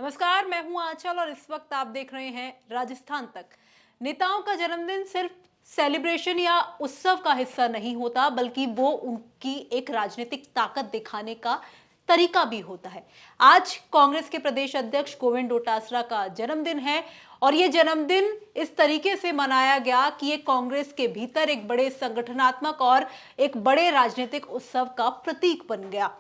नमस्कार, मैं हूं आंचल और इस वक्त आप देख रहे हैं राजस्थान तक। नेताओं का जन्मदिन सिर्फ सेलिब्रेशन या उत्सव का हिस्सा नहीं होता, बल्कि वो उनकी एक राजनीतिक ताकत दिखाने का तरीका भी होता है। आज कांग्रेस के प्रदेश अध्यक्ष गोविंद डोटासरा का जन्मदिन है और ये जन्मदिन इस तरीके से मनाया गया कि ये कांग्रेस के भीतर एक बड़े संगठनात्मक और एक बड़े राजनीतिक उत्सव का प्रतीक बन गया।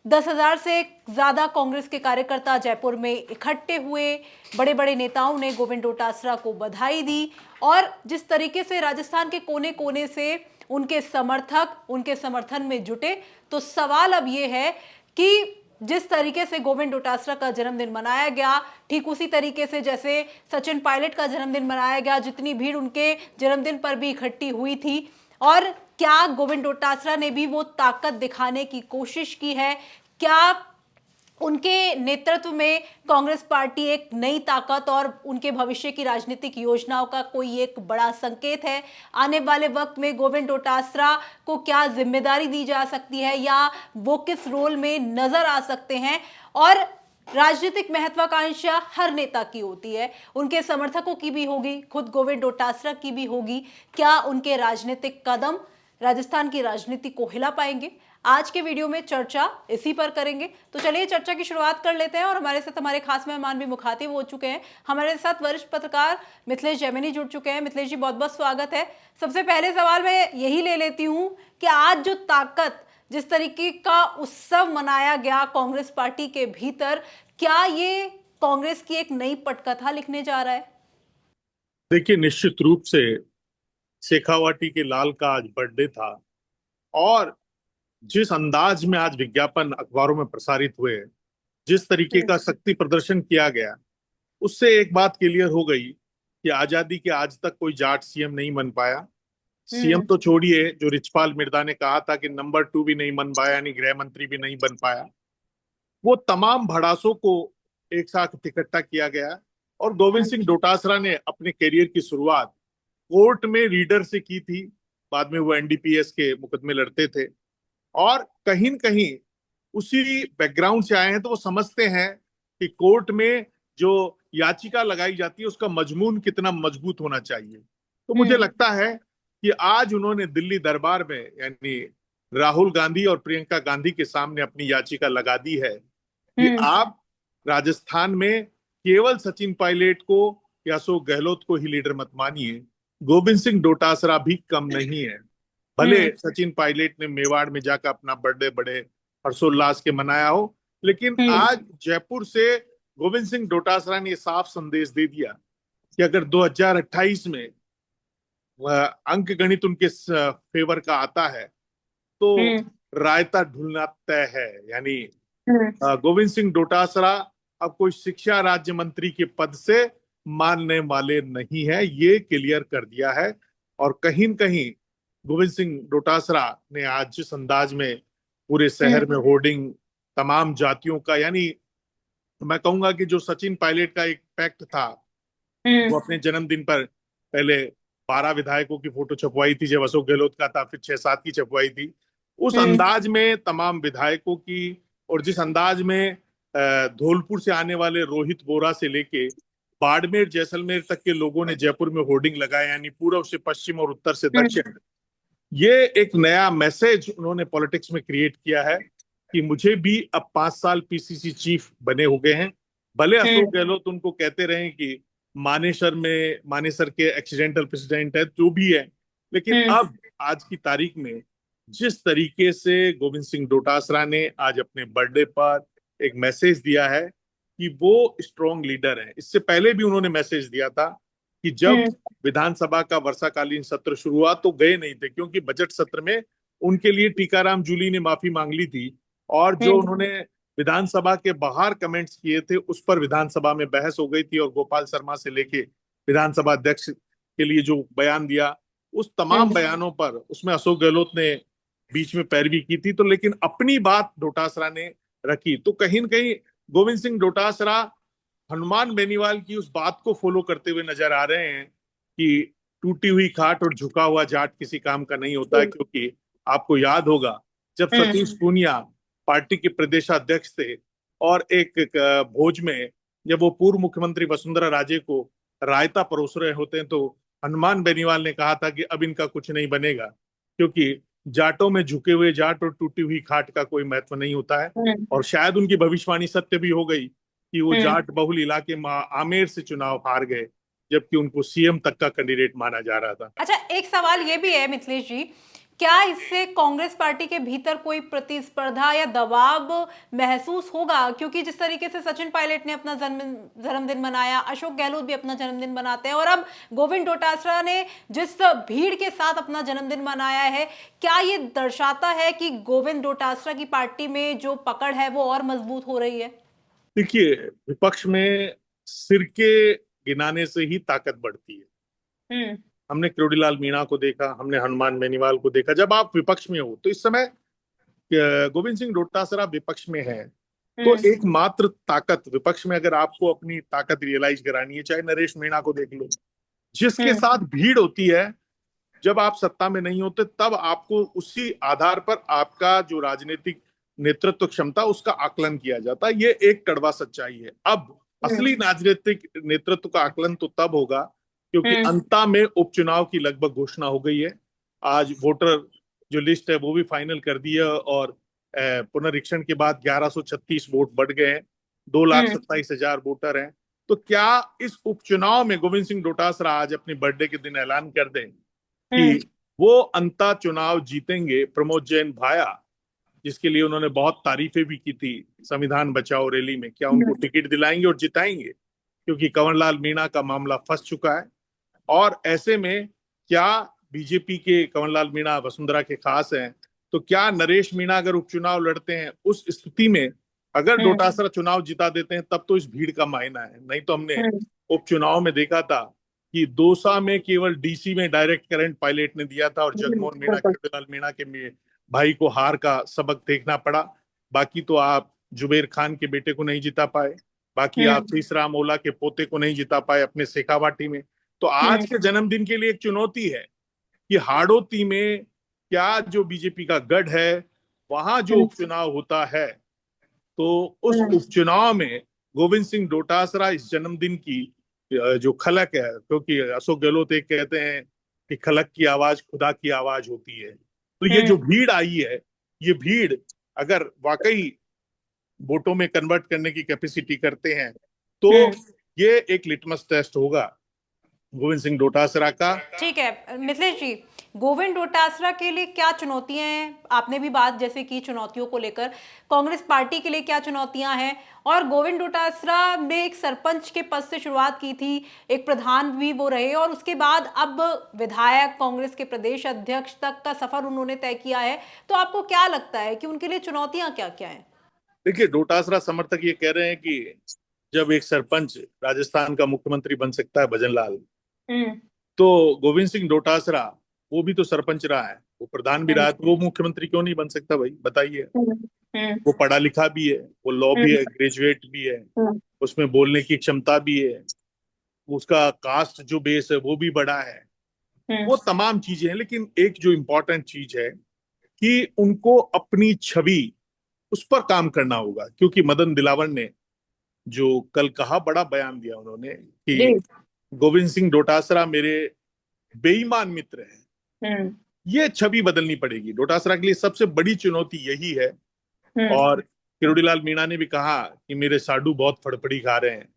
10,000 से ज्यादा कांग्रेस के कार्यकर्ता जयपुर में इकट्ठे हुए। बड़े बड़े नेताओं ने गोविंद डोटासरा को बधाई दी और जिस तरीके से राजस्थान के कोने कोने से उनके समर्थक उनके समर्थन में जुटे, तो सवाल अब यह है कि जिस तरीके से गोविंद डोटासरा का जन्मदिन मनाया गया, ठीक उसी तरीके से जैसे सचिन पायलट का जन्मदिन मनाया गया, जितनी भीड़ उनके जन्मदिन पर भी इकट्ठी हुई थी, और क्या गोविंद डोटासरा ने भी वो ताकत दिखाने की कोशिश की है? क्या उनके नेतृत्व में कांग्रेस पार्टी एक नई ताकत और उनके भविष्य की राजनीतिक योजनाओं का कोई एक बड़ा संकेत है? आने वाले वक्त में गोविंद डोटासरा को क्या जिम्मेदारी दी जा सकती है या वो किस रोल में नजर आ सकते हैं? और राजनीतिक महत्वाकांक्षा हर नेता की होती है, उनके समर्थकों की भी होगी, खुद गोविंद डोटासरा की भी होगी। क्या उनके राजनीतिक कदम राजस्थान की राजनीति को हिला पाएंगे? आज के वीडियो में चर्चा इसी पर करेंगे। तो चलिए चर्चा की शुरुआत कर लेते हैं और हमारे साथ हमारे खास मेहमान भी मुखातिब हो चुके हैं। हमारे साथ वरिष्ठ पत्रकार मिथिलेश जैमिनी जुड़ चुके हैं। मिथिलेश जी, बहुत बहुत स्वागत है। सबसे पहले सवाल मैं यही ले लेती हूं कि आज जो ताकत, जिस तरीके का उत्सव मनाया गया कांग्रेस पार्टी के भीतर, क्या ये कांग्रेस की एक नई पटकथा लिखने जा रहा है? देखिए, निश्चित रूप से शेखावाटी के लाल का आज बर्थडे था और जिस अंदाज में आज विज्ञापन अखबारों में प्रसारित हुए, जिस तरीके का शक्ति प्रदर्शन किया गया, उससे एक बात क्लियर हो गई कि आजादी के आज तक कोई जाट सीएम नहीं बन पाया। सीएम तो छोड़िए, जो रिचपाल मिर्धा ने कहा था कि नंबर 2 भी नहीं बन पाया, यानी गृह मंत्री भी नहीं बन पाया। वो तमाम भड़ासों को एक साथ इकट्ठा किया गया और गोविंद सिंह डोटासरा ने अपने करियर की शुरुआत कोर्ट में रीडर से की थी। बाद में वो एनडीपीएस के मुकदमे लड़ते थे और कहीं न कहीं उसी बैकग्राउंड से आए हैं, तो वो समझते हैं कि कोर्ट में जो याचिका लगाई जाती है उसका मजमून कितना मजबूत होना चाहिए। तो मुझे लगता है कि आज उन्होंने दिल्ली दरबार में, यानी राहुल गांधी और प्रियंका गांधी के सामने अपनी याचिका लगा दी है कि आप राजस्थान में केवल सचिन पायलट को या अशोक गहलोत को ही लीडर मत मानिए, गोविंद सिंह डोटासरा भी कम नहीं है। भले सचिन पायलट ने मेवाड़ में जाकर अपना बर्थडे बड़े हर्षोल्लास के मनाया हो, लेकिन आज जयपुर से गोविंद सिंह डोटासरा ने साफ संदेश दे दिया कि अगर 2028 में अंक गणित उनके फेवर का आता है तो रायता ढूंढना तय है। यानी गोविंद सिंह डोटासरा अब कोई शिक्षा राज्य मंत्री के पद से मानने वाले नहीं है, ये क्लियर कर दिया है। और कहीं न कहीं गोविंद सिंह डोटासरा ने आज जिस अंदाज में पूरे शहर में होर्डिंग तमाम जातियों का, यानी मैं कहूंगा कि जो सचिन पायलट का एक पैक्ट था, वो अपने जन्मदिन पर पहले 12 विधायकों की फोटो छपवाई थी, जब अशोक गहलोत का था फिर 6-7 की छपवाई थी। उस अंदाज में तमाम विधायकों की, और जिस अंदाज में धौलपुर से आने वाले रोहित बोरा से लेके बाड़मेर जैसलमेर तक के लोगों ने जयपुर में होर्डिंग लगाए, यानी पूर्व से पश्चिम और उत्तर से दक्षिण, ये एक नया मैसेज उन्होंने पॉलिटिक्स में क्रिएट किया है कि मुझे भी अब 5 साल पीसीसी चीफ बने हो गए हैं। भले अशोक गहलोत उनको कहते रहे कि मानेसर के एक्सीडेंटल प्रेसिडेंट है, जो भी है, लेकिन अब आज की तारीख में जिस तरीके से गोविंद सिंह डोटासरा ने आज अपने बर्थडे पर एक मैसेज दिया है कि वो स्ट्रॉन्ग लीडर है। इससे पहले भी उन्होंने मैसेज दिया था कि जब विधानसभा का वर्षाकालीन सत्र शुरू हुआ तो गए नहीं थे, क्योंकि बजट सत्र में उनके लिए टीकाराम जूली ने माफी मांग ली थी और जो उन्होंने विधानसभा के बाहर कमेंट्स किए थे उस पर विधानसभा में बहस हो गई थी और गोपाल शर्मा से लेके विधानसभा अध्यक्ष के लिए जो बयान दिया, उस तमाम बयानों पर उसमें अशोक गहलोत ने बीच में पैरवी की थी। तो लेकिन अपनी बात डोटासरा ने रखी। तो कहीं न कहीं गोविंद सिंह डोटासरा हनुमान बेनीवाल की उस बात को फॉलो करते हुए नजर आ रहे हैं कि टूटी हुई खाट और झुका हुआ जाट किसी काम का नहीं होता है। क्योंकि आपको याद होगा जब सतीश पूनिया पार्टी के प्रदेशाध्यक्ष थे और एक भोज में जब वो पूर्व मुख्यमंत्री वसुंधरा राजे को रायता परोस रहे होते हैं, तो हनुमान बेनीवाल ने कहा था कि अब इनका कुछ नहीं बनेगा, क्योंकि जाटों में झुके हुए जाट और टूटी हुई खाट का कोई महत्व नहीं होता है। और शायद उनकी भविष्यवाणी सत्य भी हो गई कि वो जाट बहुल इलाके में आमेर से चुनाव हार गए, जबकि उनको सीएम तक का कैंडिडेट माना जा रहा था। अच्छा, एक सवाल ये भी है मिथिलेश जी, क्या इससे कांग्रेस पार्टी के भीतर कोई प्रतिस्पर्धा या दबाव महसूस होगा? क्योंकि जिस तरीके से सचिन पायलट ने अपना जन्मदिन मनाया, अशोक गहलोत भी अपना जन्मदिन मनाते हैं, और अब गोविंद डोटासरा ने जिस भीड़ के साथ अपना जन्मदिन मनाया है, क्या ये दर्शाता है कि गोविंद डोटासरा की पार्टी में जो पकड़ है वो और मजबूत हो रही है? देखिए, विपक्ष में सिर के गिनाने से ही ताकत बढ़ती है। हमने किरोड़ीलाल मीणा को देखा, हमने हनुमान बेनीवाल को देखा। जब आप विपक्ष में हो, तो इस समय गोविंद सिंह डोटासरा विपक्ष में है, तो एकमात्र ताकत विपक्ष में, अगर आपको अपनी ताकत रियलाइज करानी है, चाहे नरेश मीणा को देख लो, जिसके साथ भीड़ होती है जब आप सत्ता में नहीं होते, तब आपको उसी आधार पर आपका जो राजनीतिक नेतृत्व क्षमता, उसका आकलन किया जाता है। ये एक कड़वा सच्चाई है। अब असली राजनीतिक नेतृत्व का आकलन तो तब होगा क्योंकि अंता में उपचुनाव की लगभग घोषणा हो गई है। आज वोटर जो लिस्ट है वो भी फाइनल कर दी है, और पुनरीक्षण के बाद 1136 वोट बढ़ गए हैं, 2,27,000 वोटर हैं। तो क्या इस उपचुनाव में गोविंद सिंह डोटासरा आज अपने बर्थडे के दिन ऐलान कर दें कि वो अंता चुनाव जीतेंगे? प्रमोद जैन भाया, जिसके लिए उन्होंने बहुत तारीफें भी की थी संविधान बचाओ रैली में, क्या उनको टिकट दिलाएंगे और जिताएंगे? क्योंकि कंवरलाल मीणा का मामला फंस चुका है। और ऐसे में क्या बीजेपी के कंवरलाल मीणा वसुंधरा के खास हैं, तो क्या नरेश मीणा अगर उपचुनाव लड़ते हैं, उस स्थिति में अगर डोटासरा चुनाव जिता देते हैं, तब तो इस भीड़ का मायना है। नहीं तो हमने उपचुनाव में देखा था कि दौसा में केवल डीसी में डायरेक्ट करंट पायलट ने दिया था, और जगमोहन मीणा, किरोड़ीलाल मीणा के भाई को हार का सबक देखना पड़ा। बाकी तो आप जुबेर खान के बेटे को नहीं जिता पाए, बाकी आप सीसराम ओला के पोते को नहीं जिता पाए अपने शेखावाटी में। तो आज के जन्मदिन के लिए एक चुनौती है कि हाड़ौती में क्या जो बीजेपी का गढ़ है, वहां जो उपचुनाव होता है, तो उस उपचुनाव में गोविंद सिंह डोटासरा इस जन्मदिन की जो खलक है, क्योंकि अशोक गहलोत एक कहते हैं कि खलक की आवाज खुदा की आवाज होती है, तो ये जो भीड़ आई है, ये भीड़ अगर वाकई वोटों में कन्वर्ट करने की कैपेसिटी करते हैं, तो ये एक लिटमस टेस्ट होगा गोविंद सिंह डोटासरा का। ठीक है मिथिलेश जी, गोविंद डोटासरा के लिए क्या चुनौतियां हैं? आपने भी बात जैसे की चुनौतियों को लेकर, कांग्रेस पार्टी के लिए क्या चुनौतियां हैं? और गोविंद डोटासरा ने एक सरपंच के पद से शुरुआत की थी, एक प्रधान भी वो रहे, और उसके बाद अब विधायक, कांग्रेस के प्रदेश अध्यक्ष तक का सफर उन्होंने तय किया है। तो आपको क्या लगता है कि उनके लिए चुनौतियां क्या क्या है? देखिए, डोटासरा समर्थक ये कह रहे हैं कि जब एक सरपंच राजस्थान का मुख्यमंत्री बन सकता है, भजन लाल, तो गोविंद सिंह डोटासरा वो भी तो सरपंच रहा है, वो प्रधान भी रहा है, तो वो मुख्यमंत्री क्यों नहीं बन सकता? भाई बताइए। वो पढ़ा लिखा भी है, वो लॉ भी है, ग्रेजुएट भी है, उसमें बोलने की क्षमता भी है, उसका कास्ट जो बेस है वो भी बड़ा है, वो तमाम चीजें हैं। लेकिन एक जो इम्पोर्टेंट चीज है कि उनको अपनी छवि, उस पर काम करना होगा। क्योंकि मदन दिलावर ने जो कल कहा, बड़ा बयान दिया उन्होंने कि गोविंद सिंह डोटासरा मेरे बेईमान मित्र हैं। ये छवि बदलनी पड़ेगी डोटासरा के लिए, सबसे बड़ी चुनौती यही है। और किरोड़ीलाल मीणा ने भी कहा कि मेरे साडू बहुत फड़फड़ी खा रहे हैं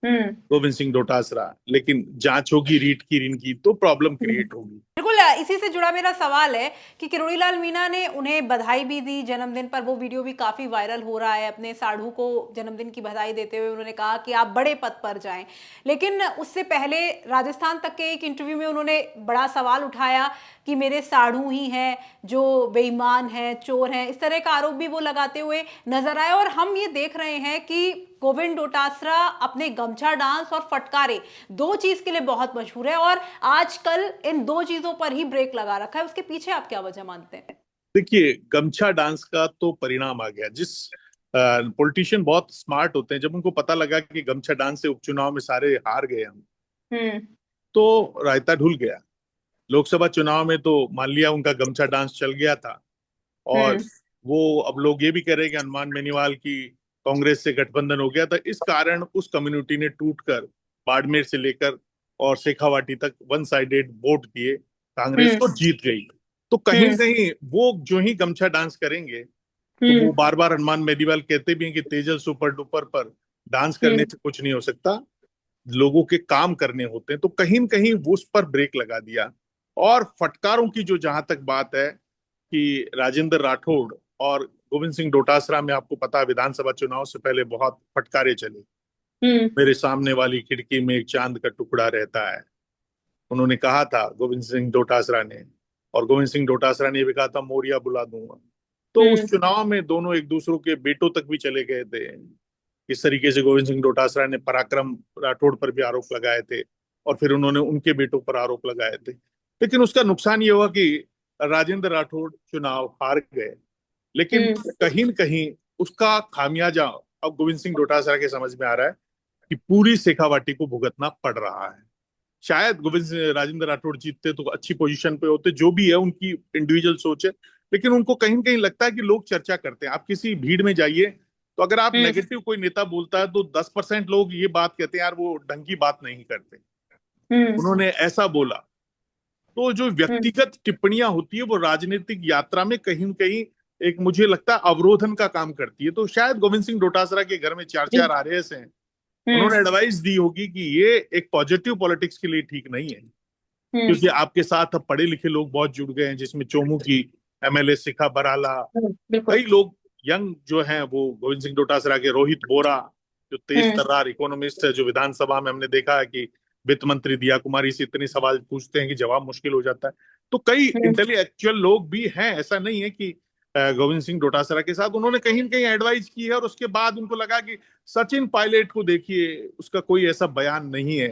गोविंद सिंह डोटासरा, लेकिन जांच होगी रीट की ऋण की तो प्रॉब्लम क्रिएट होगी। बिल्कुल, इसी से जुड़ा मेरा सवाल है कि किरोड़ीलाल मीणा ने उन्हें बधाई भी दी जन्मदिन पर, वो वीडियो भी काफी वायरल हो रहा है, अपने साढ़ू को जन्मदिन की बधाई देते हुए उन्होंने कहा कि आप बड़े पद पर जाएं। लेकिन उससे पहले राजस्थान तक के एक इंटरव्यू में उन्होंने बड़ा सवाल उठाया कि मेरे साढ़ू ही हैं जो बेईमान हैं, चोर हैं, इस तरह का आरोप भी वो लगाते हुए नजर आए। और हम ये देख रहे हैं कि गोविंद डोटासरा अपने गमछा डांस और फटकारे, दो चीज के लिए बहुत मशहूर है, और आजकल इन दो चीजों पर ही ब्रेक लगा रखा है। उसके पीछे आप क्या वजह मानते हैं? देखिए, गमछा डांस का तो परिणाम आ गया। जिस पॉलिटिशियन बहुत स्मार्ट होते हैं, जब उनको पता लगा कि गमछा डांस से उपचुनाव में सारे हार गए हम, तो रायता ढुल गया। लोकसभा चुनाव में तो मान लिया उनका गमछा डांस चल गया था, और वो अब लोग ये भी कह रहे हैं कि हनुमान बेनीवाल की कांग्रेस से गठबंधन हो गया था। इस कारण उस कम्युनिटी ने टूटकर बाड़मेर से लेकर और शेखावाटी तक वन साइडेड वोट दिए, कांग्रेस हम्म। तो जीत गई। तो कहीं हम्म। कहीं वो जो ही गमछा डांस करेंगे, तो वो हम्म। बार बार हनुमान मेरीवाल कहते भी हैं कि तेजल सुपर डुपर पर डांस करने हम्म। से कुछ नहीं हो सकता, लोगों के काम करने होते हैं। तो कहीं न कहीं वो उस पर ब्रेक लगा दिया। और फटकारों की जो जहां तक बात है कि राजेंद्र राठौड़ और गोविंद सिंह डोटासरा में, आपको पता है विधानसभा चुनाव से पहले बहुत फटकारे चले, हम्म। मेरे सामने वाली खिड़की में एक चांद का टुकड़ा रहता है, उन्होंने कहा था गोविंद सिंह डोटासरा ने। और गोविंद सिंह डोटासरा ने भी कहा था मोरिया बुला दूंगा। तो उस हम्म। चुनाव में दोनों एक दूसरों के बेटों तक भी चले गए थे। इस तरीके से गोविंद सिंह डोटासरा ने पराक्रम राठौड़ पर भी आरोप लगाए थे, और फिर उन्होंने उनके बेटों पर आरोप लगाए थे। लेकिन उसका नुकसान ये हुआ कि राजेंद्र राठौड़ चुनाव हार गए। लेकिन हम्म। कहीं न कहीं उसका खामियाजा अब गोविंद सिंह डोटासरा के समझ में आ रहा है कि पूरी शेखावाटी को भुगतना पड़ रहा है। शायद राजेंद्र राठौड़ जीतते तो अच्छी पोजीशन पे होते, जो भी है उनकी इंडिविजुअल सोच है। लेकिन उनको कहीं न कहीं लगता है कि लोग चर्चा करते हैं। आप किसी भीड़ में जाइए, तो अगर आप हम्म। नेगेटिव कोई नेता बोलता है तो 10% लोग ये बात कहते हैं, यार वो ढंग की बात नहीं करते। हम्म। उन्होंने ऐसा बोला। तो जो हम्म। व्यक्तिगत टिप्पणियां होती है वो राजनीतिक यात्रा में कहीं न कहीं एक, मुझे लगता है, अवरोधन का काम करती है। तो शायद गोविंद सिंह डोटासरा के घर में चार जी। चार आरएएस हैं, हम्म। उन्होंने एडवाइस दी होगी कि ये एक पॉजिटिव पॉलिटिक्स के लिए ठीक नहीं है, हम्म। क्योंकि आपके साथ अब पढ़े लिखे लोग बहुत जुड़ गए हैं, जिसमें चोमू की एमएलए शिखा बराला, बिल्कुल। कई लोग यंग जो हैं वो गोविंद सिंह डोटासरा के, रोहित बोरा जो तेज हम्म। तर्रार इकोनॉमिस्ट है, जो विधानसभा में हमने देखा है कि वित्त मंत्री दिया कुमारी से इतने सवाल पूछते हैं कि जवाब मुश्किल हो जाता है। तो कई हम्म। इंटेलेक्चुअल लोग भी हैं, ऐसा नहीं है कि गोविंद सिंह डोटासरा के साथ उन्होंने कहीं न कहीं एडवाइस की है। और उसके बाद उनको लगा कि सचिन पायलट को देखिए, उसका कोई ऐसा बयान नहीं है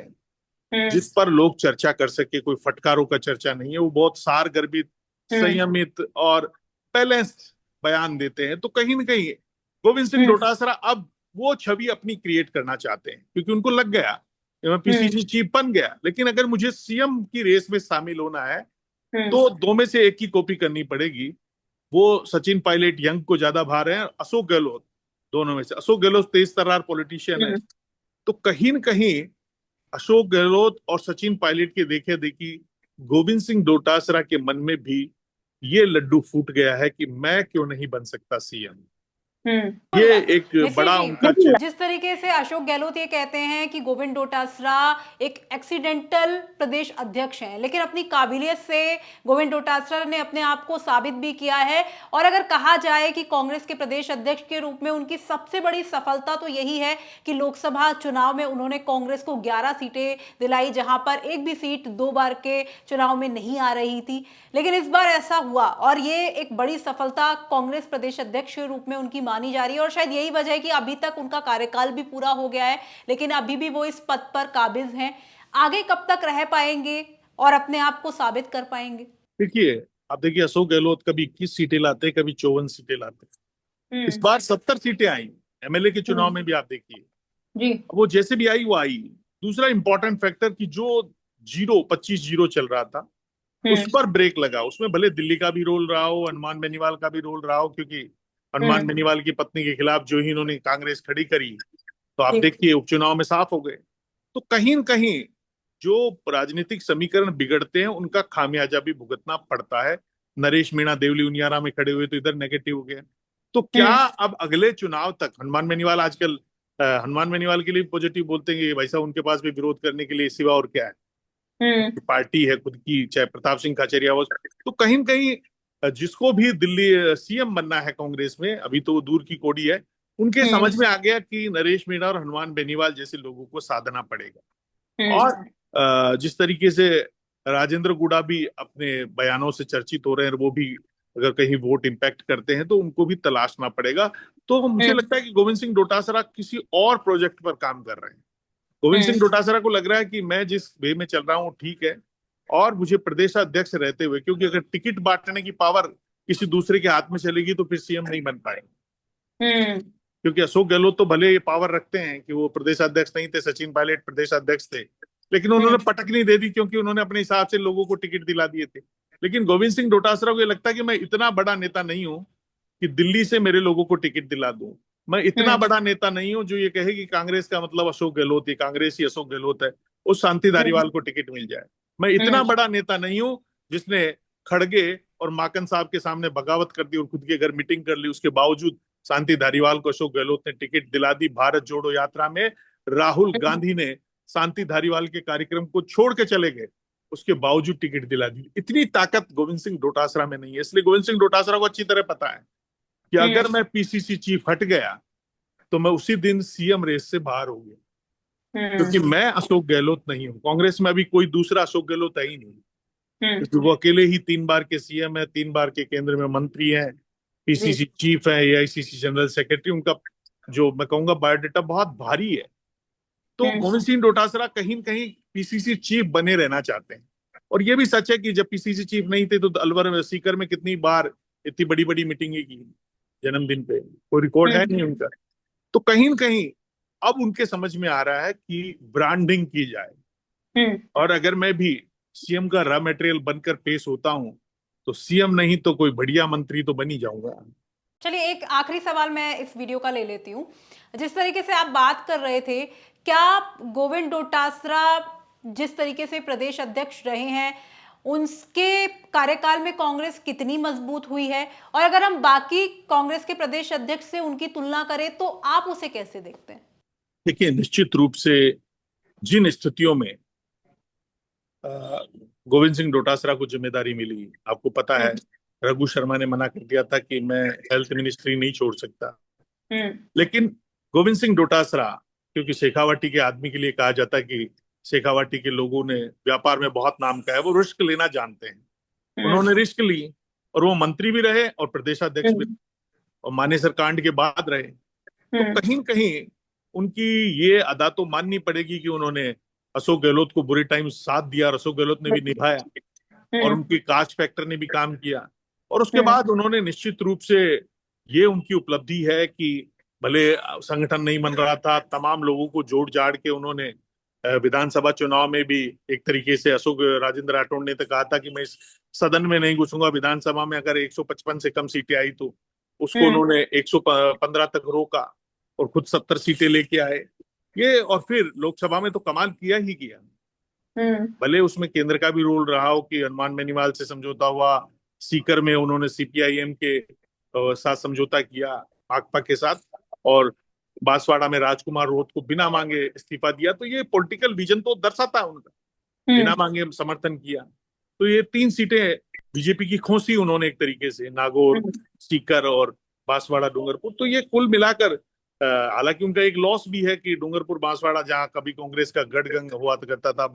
हम्म। जिस पर लोग चर्चा कर सके, कोई फटकारों का चर्चा नहीं है, वो बहुत सार गर्भित, हम्म। संयमित और बैलेंस्ड बयान देते हैं। तो कहीं ना कहीं गोविंद सिंह हम्म। डोटासरा अब वो छवि अपनी क्रिएट करना चाहते हैं, क्योंकि उनको लग गया कि मैं हम्म। पीसीसी चीफ बन गया, लेकिन अगर मुझे सीएम की रेस में शामिल होना है हम्म। तो दो में से एक की कॉपी करनी पड़ेगी। वो सचिन पायलट यंग को ज्यादा भा रहे हैं, अशोक गहलोत दोनों में से। अशोक गहलोत तेज तर्रार पॉलिटिशियन है। हम्म। तो कहीं न कहीं अशोक गहलोत और सचिन पायलट के देखे देखी गोविंद सिंह डोटासरा के मन में भी ये लड्डू फूट गया है कि मैं क्यों नहीं बन सकता सीएम। ये एक निश्चय बड़ा जी, उनका चेहरा। जिस तरीके से अशोक गहलोत ये कहते हैं कि गोविंद डोटासरा एक एक्सीडेंटल प्रदेश अध्यक्ष हैं, लेकिन अपनी काबिलियत से गोविंद डोटासरा ने अपने आप को साबित भी किया है। और अगर कहा जाए कि कांग्रेस के प्रदेश अध्यक्ष के रूप में उनकी सबसे बड़ी सफलता तो यही है कि लोकसभा चुनाव में उन्होंने कांग्रेस को 11 सीटें दिलाई, जहां पर एक भी सीट 2 बार के चुनाव में नहीं आ रही थी। लेकिन इस बार ऐसा हुआ, और ये एक बड़ी सफलता कांग्रेस प्रदेश अध्यक्ष के रूप में उनकी मानी जा रही है। और शायद यही वजह है कि अभी तक उनका कार्यकाल भी पूरा हो गया है, लेकिन अभी भी वो इस पद पर काबिज हैं। आगे कब तक रह पाएंगे और अपने आप को साबित कर पाएंगे? देखिए, आप देखिए अशोक गहलोत कभी 21 सीटें लाते, कभी 54 सीटें लाते। इस हम्म। बार 70 सीटें आई एमएलए के चुनाव में भी, आप देखिए जी। वो जैसे भी आई वो आई। दूसरा इंपॉर्टेंट फैक्टर कि जो 25-0 चल रहा था उस पर ब्रेक लगा। उसमें भले दिल्ली का भी रोल रहा हो, हनुमान बेनीवाल का भी रोल रहा हो, क्योंकि हनुमान बेनीवाल की पत्नी के खिलाफ जो ही इन्होंने कांग्रेस खड़ी करी, तो आप देखिए उपचुनाव में साफ हो गए। तो कहीं न कहीं जो राजनीतिक समीकरण बिगड़ते हैं उनका खामियाजा भी भुगतना पड़ता है। नरेश मीणा देवली उनियारा में खड़े हुए तो इधर नेगेटिव हो गए। तो क्या अब अगले चुनाव तक हनुमान बेनीवाल आजकल हनुमान बेनीवाल के लिए पॉजिटिव बोलते हैं कि भाई साहब उनके पास भी विरोध करने के लिए सिवा और क्या है, पार्टी है खुद की, चाहे प्रताप सिंह खाचरियावास। तो कहीं न कहीं जिसको भी दिल्ली सीएम बनना है कांग्रेस में, अभी तो वो दूर की कौड़ी है, उनके समझ में आ गया कि नरेश मीणा और हनुमान बेनीवाल जैसे लोगों को साधना पड़ेगा। और जिस तरीके से राजेंद्र गुड़ा भी अपने बयानों से चर्चित हो रहे हैं, वो भी अगर कहीं वोट इम्पैक्ट करते हैं तो उनको भी तलाशना पड़ेगा। तो मुझे लगता है कि गोविंद सिंह डोटासरा किसी और प्रोजेक्ट पर काम कर रहे हैं। गोविंद सिंह डोटासरा को लग रहा है कि मैं जिस वे में चल रहा हूँ ठीक है, और मुझे प्रदेशाध्यक्ष रहते हुए, क्योंकि अगर टिकट बांटने की पावर किसी दूसरे के हाथ में चलेगी तो फिर सीएम नहीं बन पाएंगे। क्योंकि अशोक गहलोत तो भले ये पावर रखते हैं कि वो प्रदेशाध्यक्ष नहीं थे, सचिन पायलट प्रदेशाध्यक्ष थे, लेकिन उन्होंने पटकनी दे दी क्योंकि उन्होंने अपने हिसाब से लोगों को टिकट दिला दिए थे। लेकिन गोविंद सिंह डोटासरा को ये लगता है कि मैं इतना बड़ा नेता नहीं हूं कि दिल्ली से मेरे लोगों को टिकट दिला दूं। मैं इतना बड़ा नेता नहीं हूं जो ये कहे कि कांग्रेस का मतलब अशोक गहलोत है, कांग्रेस ही अशोक गहलोत है, उस शांति धारीवाल को टिकट मिल जाए। मैं इतना बड़ा नेता नहीं हूं जिसने खड़गे और माकन साहब के सामने बगावत कर दी और खुद के घर मीटिंग कर ली, उसके बावजूद शांति धारीवाल को अशोक गहलोत ने टिकट दिला दी। भारत जोड़ो यात्रा में राहुल गांधी ने शांति धारीवाल के कार्यक्रम को छोड़ के चले गए, उसके बावजूद टिकट दिला दी। इतनी ताकत गोविंद सिंह डोटासरा में नहीं है। इसलिए गोविंद सिंह डोटासरा को अच्छी तरह पता है कि अगर मैं पीसीसी चीफ हट गया तो मैं उसी दिन सीएम रेस से बाहर हो गया, क्योंकि मैं अशोक गहलोत नहीं हूं। कांग्रेस में अभी कोई दूसरा अशोक गहलोत है ही नहीं, क्योंकि वो अकेले ही 3 बार के सीएम है, 3 बार के केंद्र में मंत्री हैं, पीसीसी चीफ है, एआईसीसी जनरल सेक्रेटरी। उनका जो मैं कहूंगा बायोडेटा बहुत भारी है। तो गोविंद सिंह डोटासरा कहीं न कहीं पीसीसी चीफ बने रहना चाहते हैं। और ये भी सच है कि जब पीसीसी चीफ नहीं थे तो अलवर सीकर में कितनी बार इतनी बड़ी बड़ी मीटिंगें की जन्मदिन पे, कोई रिकॉर्ड है नहीं उनका। तो कहीं न कहीं अब उनके समझ में आ रहा है कि ब्रांडिंग की जाए, और अगर मैं भी सीएम का रॉ मटेरियल बनकर पेश होता हूं तो सीएम नहीं तो कोई बढ़िया मंत्री तो बन ही जाऊंगा। चलिए, एक आखिरी सवाल मैं इस वीडियो का ले लेती हूँ। जिस तरीके से आप बात कर रहे थे, क्या गोविंद डोटासरा जिस तरीके से प्रदेश अध्यक्ष रहे हैं, उनके कार्यकाल में कांग्रेस कितनी मजबूत हुई है, और अगर हम बाकी कांग्रेस के प्रदेश अध्यक्ष से उनकी तुलना करें तो आप उसे कैसे देखते हैं? देखिए, निश्चित रूप से जिन स्थितियों में गोविंद सिंह डोटासरा को जिम्मेदारी मिली, आपको पता है रघु शर्मा ने मना कर दिया था कि मैं हेल्थ मिनिस्ट्री नहीं छोड़ सकता, लेकिन गोविंद सिंह डोटासरा, क्योंकि शेखावाटी के आदमी के लिए कहा जाता है कि शेखावाटी के लोगों ने व्यापार में बहुत नाम का है, वो रिस्क लेना जानते हैं। उन्होंने रिस्क ली और वो मंत्री भी रहे और प्रदेशाध्यक्ष भी, और मानेसर कांड के बाद रहे। तो कहीं न कहीं उनकी ये अदा तो माननी पड़ेगी कि उन्होंने अशोक गहलोत को बुरे टाइम साथ दिया और अशोक गहलोत ने भी निभाया, और उनकी कास्ट फैक्टर ने भी काम किया। और उसके बाद उन्होंने निश्चित रूप से, ये उनकी उपलब्धि है कि भले संगठन नहीं बन रहा था, तमाम लोगों को जोड़ जाड़ के उन्होंने विधानसभा चुनाव में भी एक तरीके से, अशोक राजेंद्र राठौड़ ने तो कहा था कि मैं इस सदन में नहीं घुसूंगा, विधानसभा में अगर 155 से कम सीटें आई तो उसको उन्होंने 115 तक रोका और खुद 70 सीटें लेके आए ये। और फिर लोकसभा में तो कमाल किया ही किया, भले उसमें केंद्र का भी रोल रहा हो कि हनुमान बेनीवाल से समझौता हुआ, सीकर में उन्होंने सीपीआईएम के साथ समझौता किया, भाकपा के साथ, और बांसवाड़ा में राजकुमार रोहत को बिना मांगे इस्तीफा दिया। तो ये पॉलिटिकल विजन तो दर्शाता है उनका, बिना मांगे समर्थन किया। तो ये 3 सीटें बीजेपी की खोसी उन्होंने एक तरीके से, नागौर, सीकर और बांसवाड़ा डूंगरपुर। तो ये कुल मिलाकर, हालांकि उनका एक लॉस भी है कि डूंगरपुर बांसवाड़ा, जहां कभी कांग्रेस का गढ़ हुआ करता था,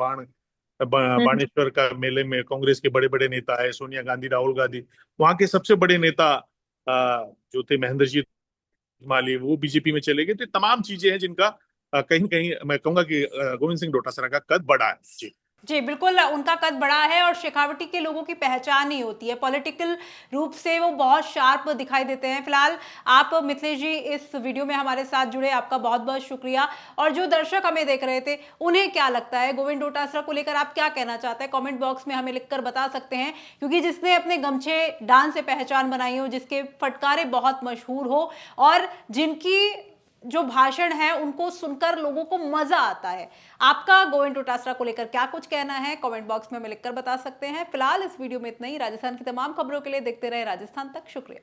बाणेश्वर का मेले में कांग्रेस के बड़े बड़े नेता है, सोनिया गांधी, राहुल गांधी, वहां के सबसे बड़े नेता जो थे महेंद्रजीत माली, वो बीजेपी में चले गए। तो तमाम चीजें हैं जिनका कहीं कहीं मैं कहूंगा कि गोविंद सिंह डोटासरा का कद बड़ा है। जी जी बिल्कुल, उनका कद बड़ा है और शेखावटी के लोगों की पहचान ही होती है, पॉलिटिकल रूप से वो बहुत शार्प दिखाई देते हैं। फिलहाल आप मिथिलेश जी इस वीडियो में हमारे साथ जुड़े, आपका बहुत बहुत शुक्रिया। और जो दर्शक हमें देख रहे थे, उन्हें क्या लगता है, गोविंद डोटासरा को लेकर आप क्या कहना चाहते हैं, कमेंट बॉक्स में हमें लिखकर बता सकते हैं। क्योंकि जिसने अपने गमछे डांस से पहचान बनाई हो, जिसके फटकारे बहुत मशहूर हो और जिनकी जो भाषण है उनको सुनकर लोगों को मजा आता है, आपका गोविंद डोटासरा को लेकर क्या कुछ कहना है, कमेंट बॉक्स में हमें लिखकर बता सकते हैं। फिलहाल इस वीडियो में इतना ही। राजस्थान की तमाम खबरों के लिए देखते रहे राजस्थान तक। शुक्रिया।